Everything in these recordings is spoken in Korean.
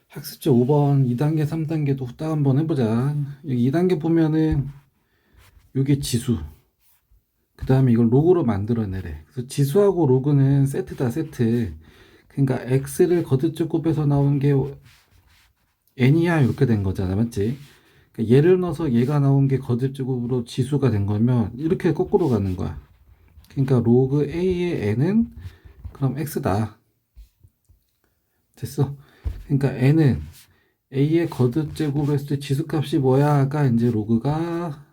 학습지 5번 2단계 3단계도 딱 한번 해보자. 여기 2단계 보면은 요게 지수, 그 다음에 이걸 로그로 만들어내래. 그래서 지수하고 로그는 세트다, 세트. 그러니까 x를 거듭제곱해서 나온 게 n이야, 이렇게 된 거잖아, 맞지? 그러니까 얘를 넣어서 얘가 나온 게 거듭제곱으로 지수가 된 거면 이렇게 거꾸로 가는 거야. 그러니까 로그 a의 n은 그럼 x다. 됐어. 그러니까 n은 a의 거듭제곱을 했을 때 지수값이 뭐야가 이제 로그가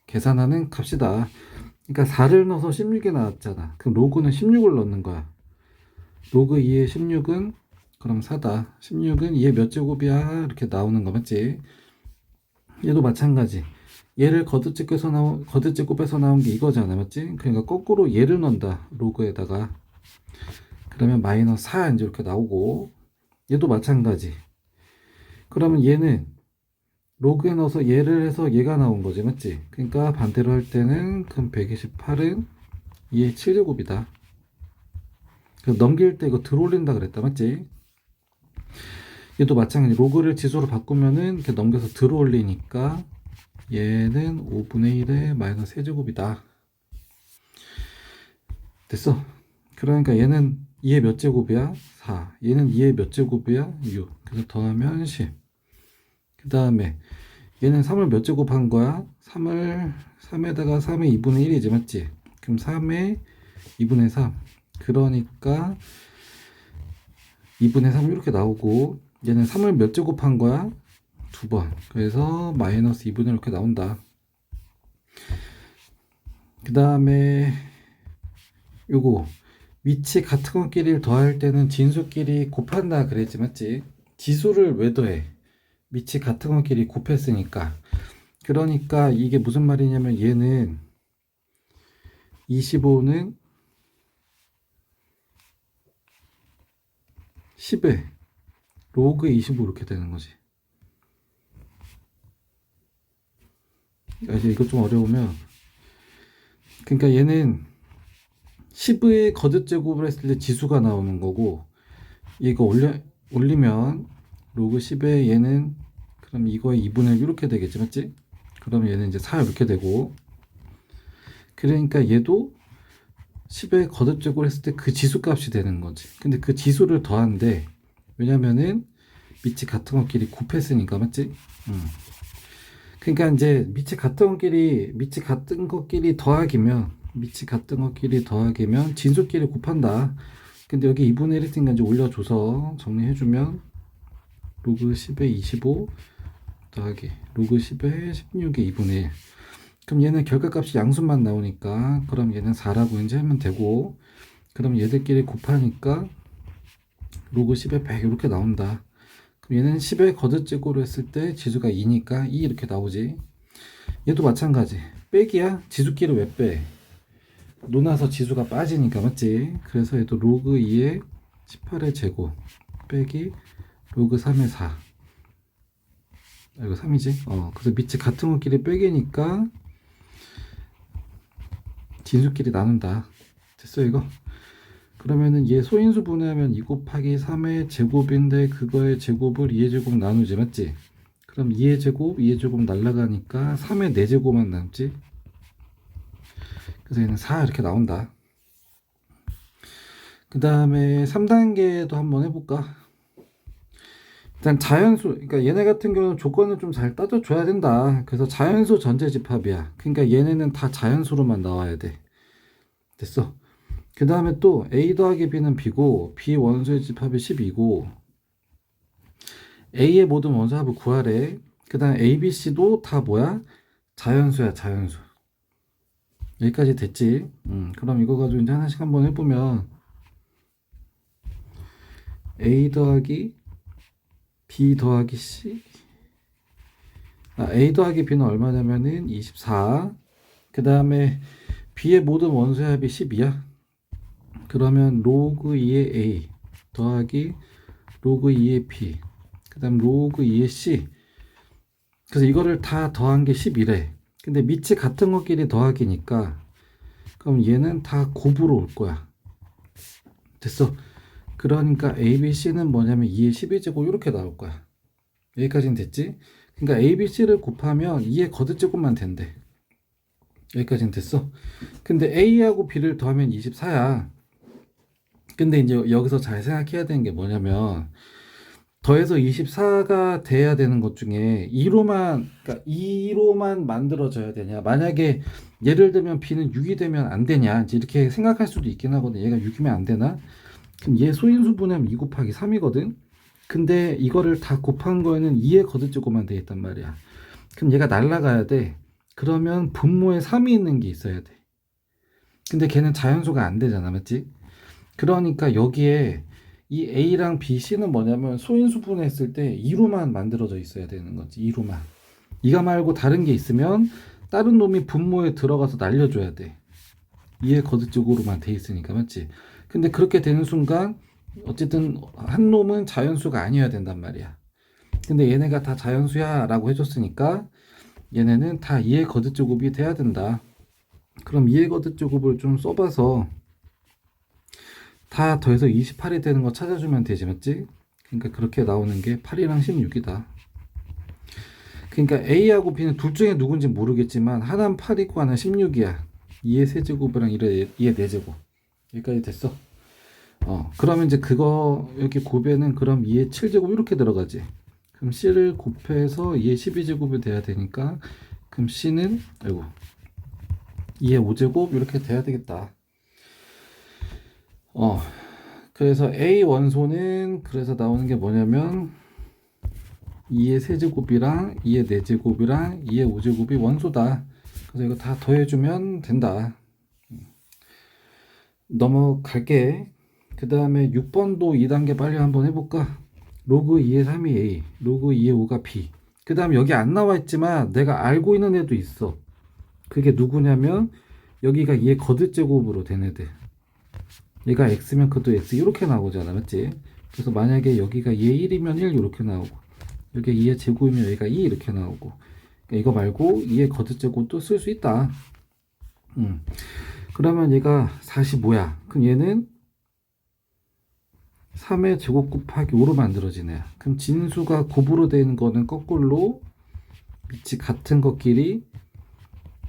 계산하는 값이다. 그러니까 4를 넣어서 16이 나왔잖아. 그럼 로그는 16을 넣는 거야. 로그 2의 16은 그럼 4다. 16은 2의 몇 제곱이야? 이렇게 나오는 거 맞지? 얘도 마찬가지. 얘를 거듭제곱해서 나온 게 이거잖아. 맞지? 그러니까 거꾸로 얘를 넣는다. 로그에다가. 그러면 마이너스 4 이제 이렇게 나오고, 얘도 마찬가지. 그러면 얘는 로그에 넣어서 얘를 해서 얘가 나온 거지, 맞지? 그러니까 반대로 할 때는 그럼 128은 2의 7제곱이다. 넘길 때 이거 들어올린다 그랬다, 맞지? 얘도 마찬가지. 로그를 지수로 바꾸면은 이렇게 넘겨서 들어올리니까 얘는 5분의 1의 마이너스 세제곱이다. 됐어. 그러니까 얘는 2의 몇 제곱이야? 4. 얘는 2의 몇 제곱이야? 6. 그래서 더하면 10. 그 다음에 얘는 3을 몇 제곱한 거야? 3에다가 3의 2분의 1이지, 맞지? 그럼 3의 2분의 3. 그러니까 2분의 3 이렇게 나오고, 얘는 3을 몇 제곱한 거야? 2번. 그래서 마이너스 2분의 이렇게 나온다. 그 다음에 요거 위치 같은 것끼리 더할 때는 진수끼리 곱한다 그랬지, 맞지? 지수를 왜 더해? 위치 같은 것끼리 곱했으니까. 그러니까 이게 무슨 말이냐면 얘는 25는 10에 로그 25 이렇게 되는 거지. 이제 이거 좀 어려우면, 그러니까 얘는 10의 거듭제곱을 했을 때 지수가 나오는 거고, 이거 올리면 로그 10에 얘는 그럼 이거의 2분의 1 이렇게 되겠지, 맞지? 그럼 얘는 이제 4 이렇게 되고, 그러니까 얘도 10의 거듭제곱을 했을 때 그 지수값이 되는 거지. 근데 그 지수를 더한대. 왜냐면은 밑이 같은 것끼리 곱했으니까, 맞지? 그러니까 이제 밑이 같은 것끼리 더하기면 진수끼리 곱한다. 근데 여기 2분의 1 있으니까 이제 올려줘서 정리해주면 로그 10의 25 더하기 로그 10의 16의 2분의 1. 그럼 얘는 결과값이 양수만 나오니까 그럼 얘는 4라고 이제 하면 되고, 그럼 얘들끼리 곱하니까 로그 10의 100 이렇게 나온다. 그럼 얘는 10의 거듭제곱으로 했을 때 지수가 2니까 2 이렇게 나오지. 얘도 마찬가지. 빼기야. 지수끼리 왜 빼? 논아서 지수가 빠지니까, 맞지? 그래서 얘도 로그 2의 18의 제곱 빼기 로그 3의 4. 이거 3이지? 그래서 밑이 같은 것끼리 빼기니까 진수끼리 나눈다. 됐어, 이거? 그러면은 얘 소인수 분해하면 2 곱하기 3의 제곱인데 그거의 제곱을 2의 제곱 나누지, 맞지? 그럼 2의 제곱 날라가니까 3의 4제곱만 남지? 그래서 얘는 4 이렇게 나온다. 그 다음에 3단계도 한번 해볼까? 일단 자연수, 그러니까 얘네 같은 경우는 조건을 좀 잘 따져줘야 된다. 그래서 자연수 전체집합이야. 그러니까 얘네는 다 자연수로만 나와야 돼. 됐어. 그 다음에 또 a 더하기 b는 b고 b 원소의 집합이 10이고 a의 모든 원소합을 구하래. 그 다음에 a, b, c도 다 뭐야? 자연수야, 자연수. 여기까지 됐지? 그럼 이거 가지고 이제 하나씩 한번 해보면 a 더하기 b 더하기 c, a 더하기 b는 얼마냐면은 24. 그 다음에 b의 모든 원소의 합이 10이야. 그러면 로그 2의 a 더하기 로그 2의 b, 그 다음 로그 2의 c. 그래서 이거를 다 더한 게 10이래. 근데 밑이 같은 것끼리 더하기니까 그럼 얘는 다 곱으로 올 거야. 됐어. 그러니까 ABC는 뭐냐면 2의 12제곱 이렇게 나올 거야. 여기까지는 됐지? 그러니까 ABC를 곱하면 2의 거듭제곱만 된대. 여기까지는 됐어? 근데 A하고 B를 더하면 24야. 근데 이제 여기서 잘 생각해야 되는 게 뭐냐면 더해서 24가 돼야 되는 것 중에 2로만 만들어져야 되냐. 만약에 예를 들면 B는 6이 되면 안 되냐. 이제 이렇게 생각할 수도 있긴 하거든. 얘가 6이면 안 되나? 그럼 얘 소인수분해하면 2 곱하기 3이거든. 근데 이거를 다 곱한 거에는 2의 거듭제곱만 돼 있단 말이야. 그럼 얘가 날라가야 돼. 그러면 분모에 3이 있는 게 있어야 돼. 근데 걔는 자연수가 안 되잖아. 맞지? 그러니까 여기에 이 A랑 B, C는 뭐냐면 소인수분했을 때 2로만 만들어져 있어야 되는 거지. 2로만. 이가 말고 다른 게 있으면 다른 놈이 분모에 들어가서 날려줘야 돼. 2의 거듭적으로만 돼 있으니까. 맞지? 근데 그렇게 되는 순간 어쨌든 한 놈은 자연수가 아니어야 된단 말이야. 근데 얘네가 다 자연수야 라고 해줬으니까 얘네는 다 2의 거듭제곱이 돼야 된다. 그럼 2의 거듭제곱을 좀 써봐서 다 더해서 28이 되는 거 찾아주면 되지, 맞지? 그러니까 그렇게 나오는 게 8이랑 16이다. 그러니까 A하고 B는 둘 중에 누군지 모르겠지만 하나는 8이고 하나는 16이야. 2의 세제곱이랑 2의 4제곱. 여기까지 됐어. 그러면 이제 그거 여기 곱에는 그럼 2의 7제곱 이렇게 들어가지. 그럼 C를 곱해서 2의 12제곱이 돼야 되니까 그럼 C는 2의 5제곱 이렇게 돼야 되겠다. 그래서 A 원소는 그래서 나오는 게 뭐냐면 2의 세제곱이랑 2의 4제곱이랑 2의 5제곱이 원소다. 그래서 이거 다 더해주면 된다. 넘어갈게. 그 다음에 6번도 2단계 빨리 한번 해볼까? 로그 2의 3이 A, 로그 2의 5가 B. 그 다음 여기 안 나와 있지만 내가 알고 있는 애도 있어. 그게 누구냐면 여기가 2의 거듭제곱으로 된 애들. 얘가 x면 그것도 x 이렇게 나오잖아. 맞지? 그래서 만약에 여기가 2의 1이면 1 이렇게 나오고 여기 2의 제곱이면 여기가 2 이렇게 나오고 그러니까 이거 말고 2의 거듭제곱도 쓸 수 있다. 그러면 얘가 45야. 그럼 얘는 3의 제곱 곱하기 5로 만들어지네. 그럼 진수가 곱으로 되는 거는 거꾸로 밑이 같은 것끼리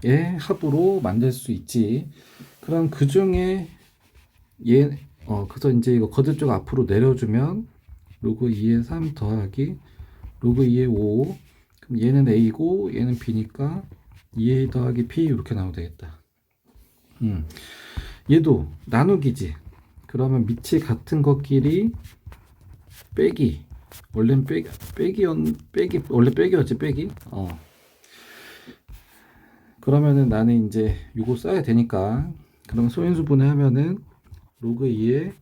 의 합으로 만들 수 있지. 그럼 그 중에 그래서 이제 이거 거듭쪽 앞으로 내려주면 로그 2의 3 더하기 로그 2의 5. 그럼 얘는 A고 얘는 B니까 2A 더하기 P 이렇게 나오면 되겠다. 얘도 나누기지. 그러면 밑이 같은 것끼리 빼기. 원래는 빼기 원래 빼기였지 빼기. 그러면은 나는 이제 이거 써야 되니까 그럼 소인수분해 하면은 로그 2의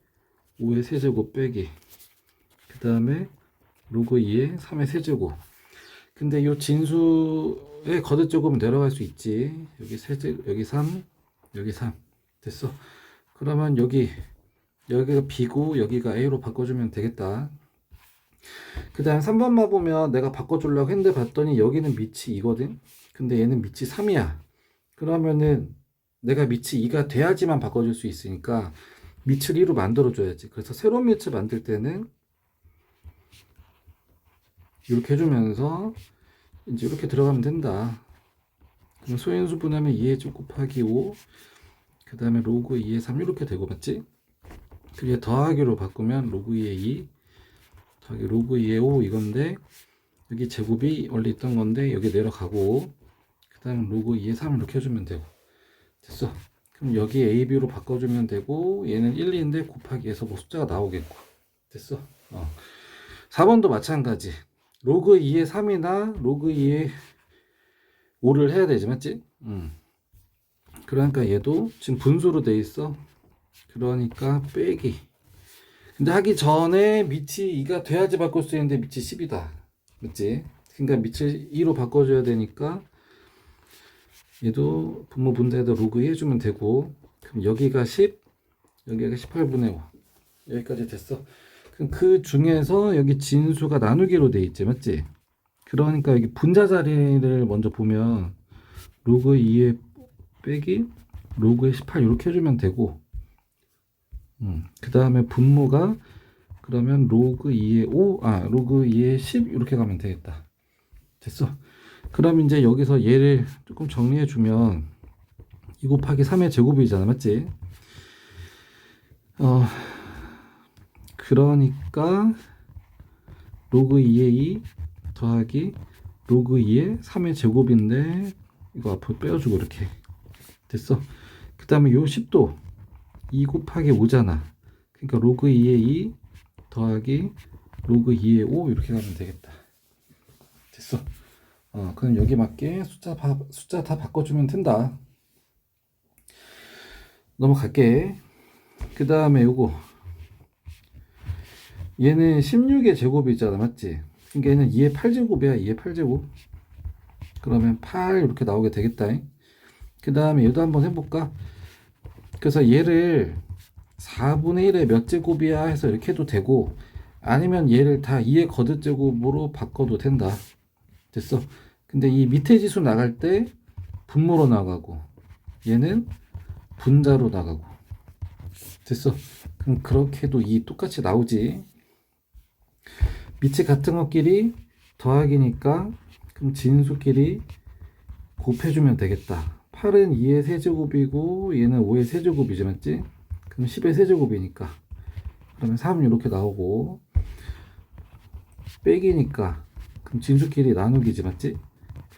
5의 세제곱 빼기 그 다음에 로그 2의 3의 세제곱. 근데 이 진수의 거듭제곱은 내려갈 수 있지. 여기 여기 3 여기 3 됐어. 그러면 여기가 B고 여기가 A로 바꿔주면 되겠다. 그 다음 3번만 보면 내가 바꿔주려고 했는데 봤더니 여기는 밑이 2거든. 근데 얘는 밑이 3이야. 그러면은 내가 밑이 2가 돼야지만 바꿔줄 수 있으니까 밑을 2로 만들어줘야지. 그래서 새로운 밑을 만들 때는 이렇게 해주면서 이제 이렇게 들어가면 된다. 그럼 소인수분하면 2의 쭉 곱하기 5, 그 다음에 로그 2의 3 이렇게 되고 맞지? 그게 더하기로 바꾸면 로그 2의 2 더하기 로그 2의 5 이건데 여기 제곱이 원래 있던 건데 여기 내려가고 그 다음 로그 2의 3 이렇게 해주면 되고 됐어. 그럼 여기 A, B로 바꿔주면 되고 얘는 1, 2인데 곱하기 해서 뭐 숫자가 나오겠고 됐어. 4번도 마찬가지. 로그 2의 3이나 로그 2의 5를 해야 되지 맞지? 그러니까 얘도 지금 분수로 돼 있어. 그러니까 빼기. 근데 하기 전에 밑이 2가 돼야지 바꿀 수 있는데 밑이 10이다. 맞지? 그러니까 밑을 2로 바꿔줘야 되니까 얘도 분모 분자에다 로그 2 해주면 되고 그럼 여기가 10 여기가 18분의 5 여기까지 됐어. 그럼 그 중에서 여기 진수가 나누기로 돼 있지 맞지? 그러니까 여기 분자 자리를 먼저 보면 로그 2에 빼기 로그에 18 이렇게 해주면 되고 그 다음에 분모가 그러면 로그 2의 5, 로그 2의 10 이렇게 가면 되겠다. 됐어. 그럼 이제 여기서 얘를 조금 정리해 주면 2 곱하기 3의 제곱이잖아, 맞지? 그러니까 로그 2의 2 더하기 로그 2의 3의 제곱인데 이거 앞으로 빼어주고 이렇게 됐어. 그 다음에 요 10도 2 곱하기 5잖아. 그러니까 로그 2의 2 더하기 로그 2의 5 이렇게 가면 되겠다. 됐어. 그럼 여기 맞게 숫자 다 바꿔주면 된다. 넘어갈게. 그 다음에 요거 얘는 16의 제곱이 있잖아, 맞지? 그러니까 얘는 2의 8제곱이야. 2의 8제곱. 그러면 8 이렇게 나오게 되겠다. 그 다음에 얘도 한번 해볼까? 그래서 얘를 4분의 1의 몇 제곱이야 해서 이렇게 해도 되고, 아니면 얘를 다 2의 거듭제곱으로 바꿔도 된다. 됐어. 근데 이 밑에 지수 나갈 때 분모로 나가고, 얘는 분자로 나가고. 됐어. 그럼 그렇게 해도 이 똑같이 나오지. 밑이 같은 것끼리 더하기니까 그럼 진수끼리 곱해주면 되겠다. 8은 2의 세제곱이고 얘는 5의 세제곱이지, 맞지? 그럼 10의 세제곱이니까 그러면 3 이렇게 나오고, 빼기니까 그럼 진수끼리 나누기지, 맞지?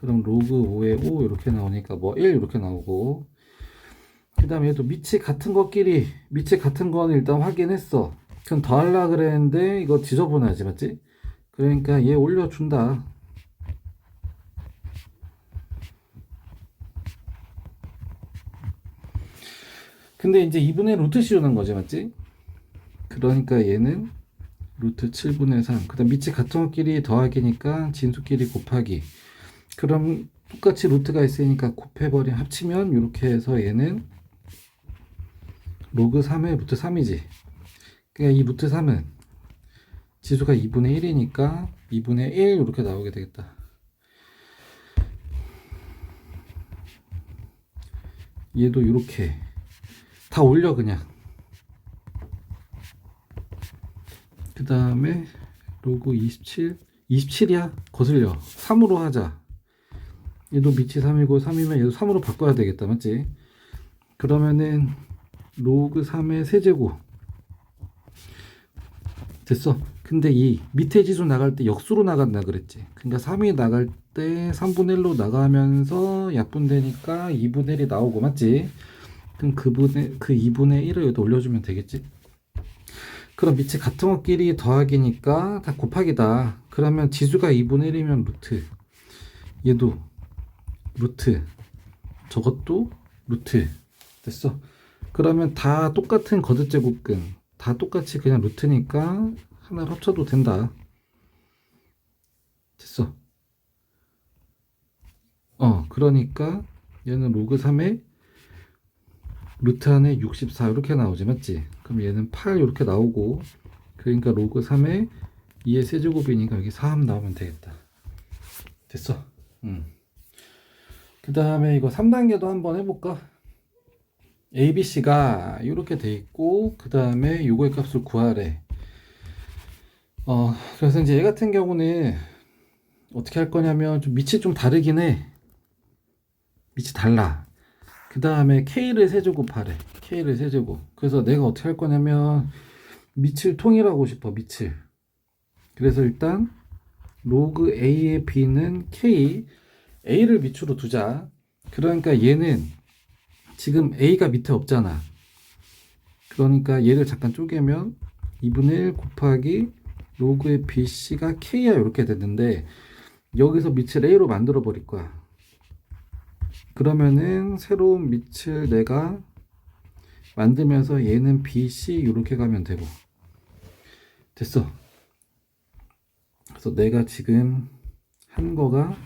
그럼 로그 5의 5 이렇게 나오니까 뭐 1 이렇게 나오고, 그 다음에 얘도 밑이 같은 것끼리 밑이 같은 거는 일단 확인했어. 그럼 더하려고 그랬는데 이거 지저분하지, 맞지? 그러니까 얘 올려준다. 근데 이제 2분의 루트 씌우는 거지, 맞지? 그러니까 얘는 루트 7분의 3. 그 다음 밑이 같은 것끼리 더하기니까 진수끼리 곱하기. 그럼 똑같이 루트가 있으니까 곱해버리 합치면 이렇게 해서 얘는 로그 3의 루트 3이지. 그러니까 이 루트 3은 지수가 2분의 1이니까 2분의 1 이렇게 나오게 되겠다. 얘도 이렇게 다 올려 그냥. 그 다음에 로그 27 27이야 거슬려 3으로 하자. 얘도 밑이 3이고 3이면 얘도 3으로 바꿔야 되겠다, 맞지? 그러면은 로그 3의 세제곱 됐어. 근데 이 밑에 지수 나갈 때 역수로 나간다 그랬지. 그러니까 3이 나갈 때 3분의 1로 나가면서 약분되니까 2분의 1이 나오고, 맞지? 그럼 그 2분의 1을 여기다 올려주면 되겠지? 그럼 밑이 같은 것끼리 더하기니까 다 곱하기다. 그러면 지수가 2분의 1이면 루트, 얘도 루트, 저것도 루트. 됐어. 그러면 다 똑같은 거듭제곱근, 다 똑같이 그냥 루트니까 하나를 합쳐도 된다. 됐어. 그러니까 얘는 로그 3에 루트 안에 64 이렇게 나오지, 맞지? 그럼 얘는 8 이렇게 나오고, 그러니까 로그 3에 2의 세제곱이니까 여기 3 나오면 되겠다. 됐어. 그 다음에 이거 3단계도 한번 해볼까? ABC가 이렇게 돼 있고, 그 다음에 요거의 값을 구하래. 그래서 이제 얘 같은 경우는 어떻게 할 거냐면 좀 밑이 좀 다르긴 해. 밑이 달라. 그 다음에 K를 세제곱하래. K를 세제곱. 그래서 내가 어떻게 할 거냐면 밑을 통일하고 싶어, 밑을. 그래서 일단 로그 A의 B는 K, A를 밑으로 두자. 그러니까 얘는 지금 A가 밑에 없잖아. 그러니까 얘를 잠깐 쪼개면 2분의 1 곱하기 로그의 BC가 K야 이렇게 됐는데, 여기서 밑을 A로 만들어 버릴 거야. 그러면은 새로운 밑을 내가 만들면서 얘는 BC 이렇게 가면 되고. 됐어. 그래서 내가 지금 한 거가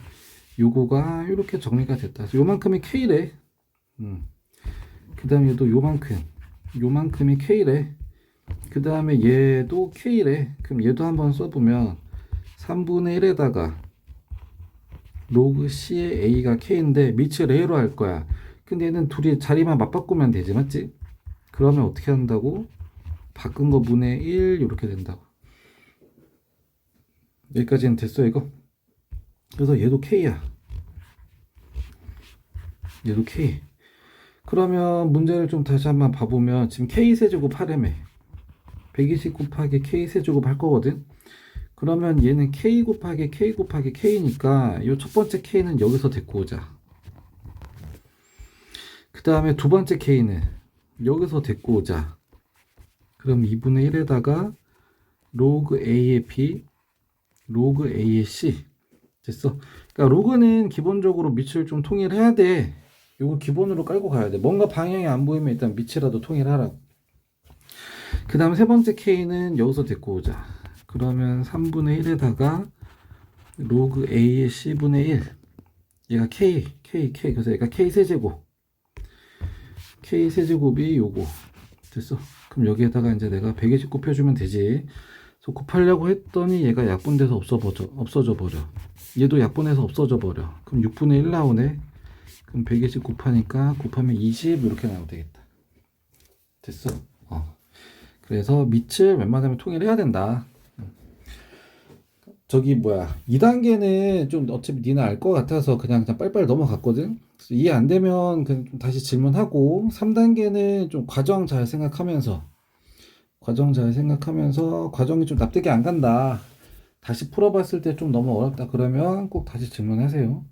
요거가 이렇게 정리가 됐다. 그래서 요만큼이 K래. 그 다음에 얘도 요만큼이 K래. 그 다음에 얘도 K래. 그럼 얘도 한번 써보면 3분의 1에다가 로그 C의 A가 K인데 밑을 A로 할 거야. 근데 얘는 둘이 자리만 맞바꾸면 되지, 맞지? 그러면 어떻게 한다고? 바꾼 거 분의 1 이렇게 된다고. 여기까지는 됐어 이거. 그래서 얘도 K야. 얘도 K. 그러면 문제를 좀 다시 한번 봐보면 지금 K 세제곱 하래매. 120 곱하기 K 세제곱 할 거거든. 그러면 얘는 K 곱하기 K 곱하기 K니까 이 첫 번째 K는 여기서 데리고 오자. 그 다음에 두 번째 K는 여기서 데리고 오자. 그럼 2분의 1에다가 로그 A의 B, 로그 A의 C. 됐어. 그러니까 로그는 기본적으로 밑을 좀 통일해야 돼. 요거 기본으로 깔고 가야 돼. 뭔가 방향이 안 보이면 일단 밑이라도 통일하라고. 그 다음 세 번째 K는 여기서 데리고 오자. 그러면 3분의 1에다가 로그 A의 C분의 1. 얘가 K. 그래서 얘가 K 세제곱. K 세제곱이 요거. 됐어. 그럼 여기에다가 이제 내가 120 곱해주면 되지. 그래서 곱하려고 했더니 얘가 약분돼서 없어져 버려. 얘도 약분해서 없어져 버려. 그럼 6분의 1 나오네. 그럼 120 곱하니까 곱하면 20 이렇게 나오면 되겠다. 됐어. 그래서 밑을 웬만하면 통일해야 된다. 저기 뭐야 2단계는 좀 어차피 니는 알 것 같아서 그냥 빨리빨리 넘어갔거든. 그래서 이해 안 되면 그냥 좀 다시 질문하고 3단계는 좀 과정 잘 생각하면서 과정이 좀 납득이 안 간다. 다시 풀어봤을 때 좀 너무 어렵다 그러면 꼭 다시 질문하세요.